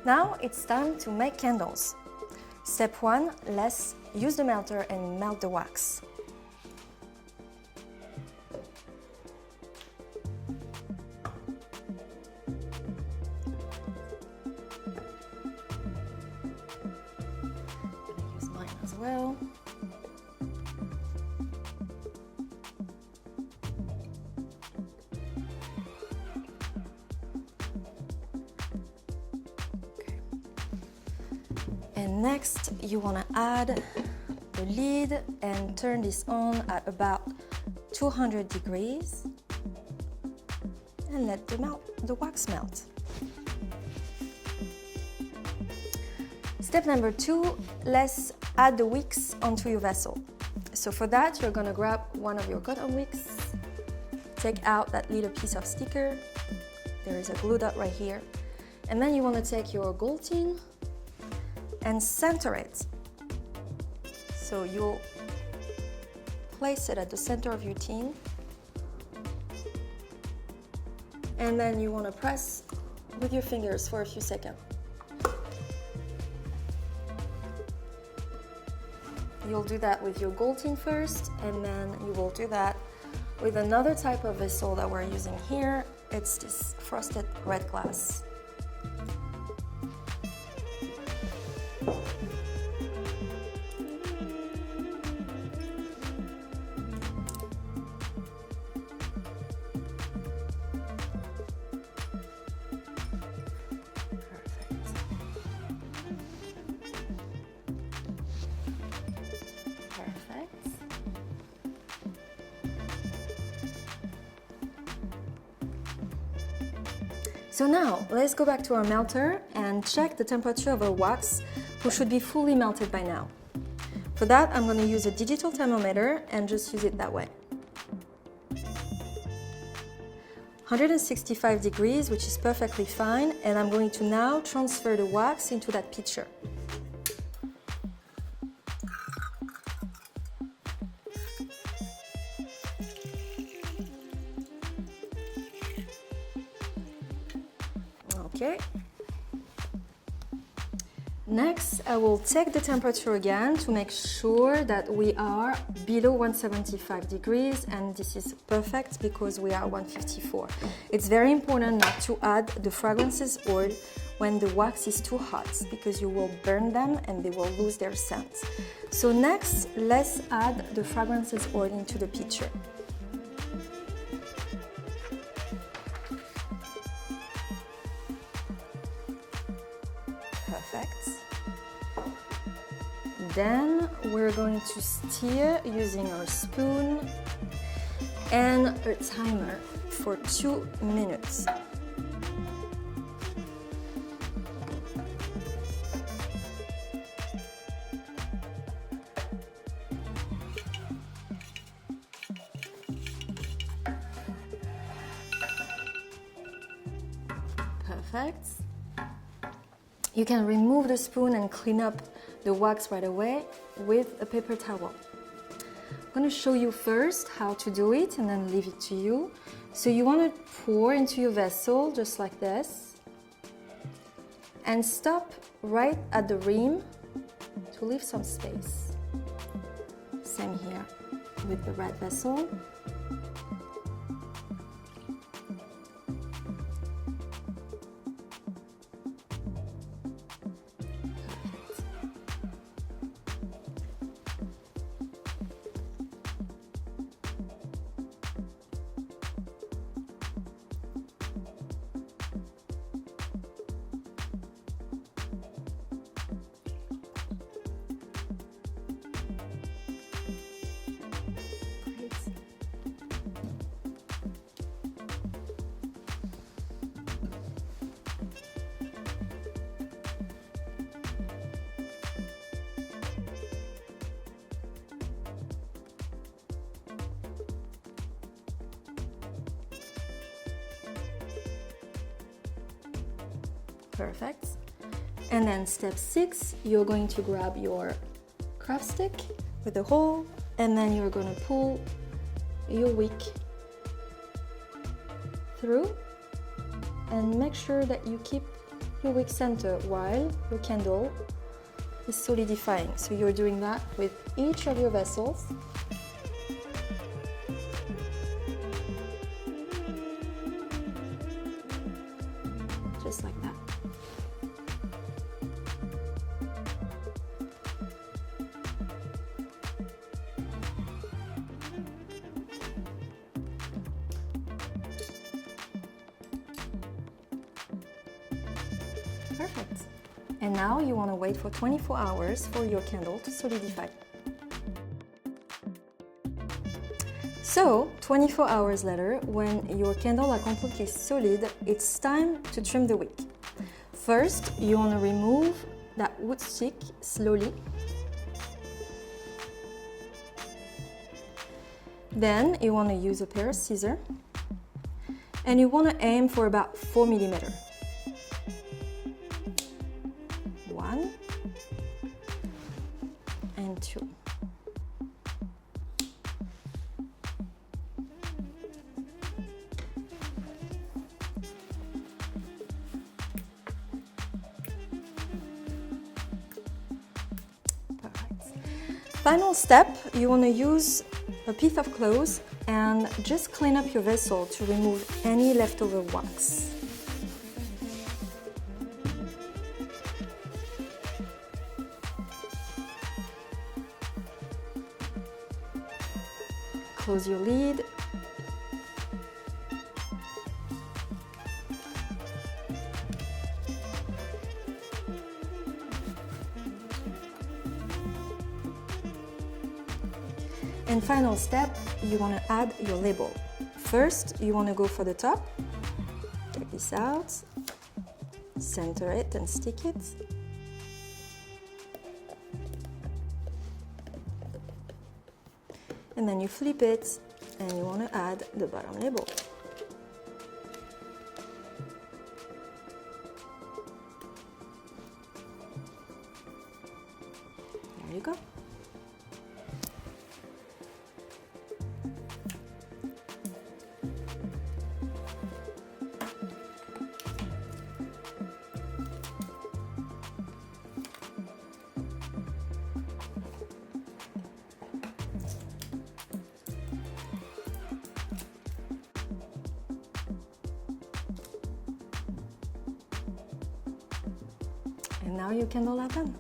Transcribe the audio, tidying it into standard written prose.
Now it's time to make candles. Step 1, let's use the melter and melt the wax. Use mine as well. And next, you want to add the lid and turn this on at about 200 degrees and let the wax melt. Step number 2, let's add the wicks onto your vessel. So for that, you're going to grab one of your cotton wicks, take out that little piece of sticker, there is a glue dot right here, and then you want to take your gold tin and center it. So you'll place it at the center of your tin, and then you want to press with your fingers for a few seconds. You'll do that with your gold tin first, and then you will do that with another type of vessel that we're using here. It's this frosted red glass. So now, let's go back to our melter and check the temperature of our wax, which should be fully melted by now. For that, I'm going to use a digital thermometer and just use it that way. 165 degrees, which is perfectly fine, and I'm going to now transfer the wax into that pitcher. Okay. Next, I will take the temperature again to make sure that we are below 175 degrees, and this is perfect because we are 154. It's very important not to add the fragrances oil when the wax is too hot because you will burn them and they will lose their scent. So next, let's add the fragrances oil into the pitcher. Perfect. Then we're going to stir using our spoon and a timer for 2 minutes. Perfect. You can remove the spoon and clean up the wax right away with a paper towel. I'm going to show you first how to do it and then leave it to you. So you want to pour into your vessel just like this and stop right at the rim to leave some space. Same here with the red vessel. Perfect. And then step 6, you're going to grab your craft stick with a hole, and then you're going to pull your wick through and make sure that you keep your wick center while your candle is solidifying. So you're doing that with each of your vessels. Just like that. Perfect. And now you want to wait for 24 hours for your candle to solidify. So, 24 hours later, when your candle are completely solid, it's time to trim the wick. First, you want to remove that wood stick slowly. Then, you want to use a pair of scissors. And you want to aim for about 4 millimeters. 1 and 2. Perfect. Final step, you want to use a piece of cloth and just clean up your vessel to remove any leftover wax. Close your lid. And final step, you want to add your label. First, you want to go for the top. Take this out, center it and stick it. And then you flip it and you want to add the bottom label. There you go. And now your candle are done.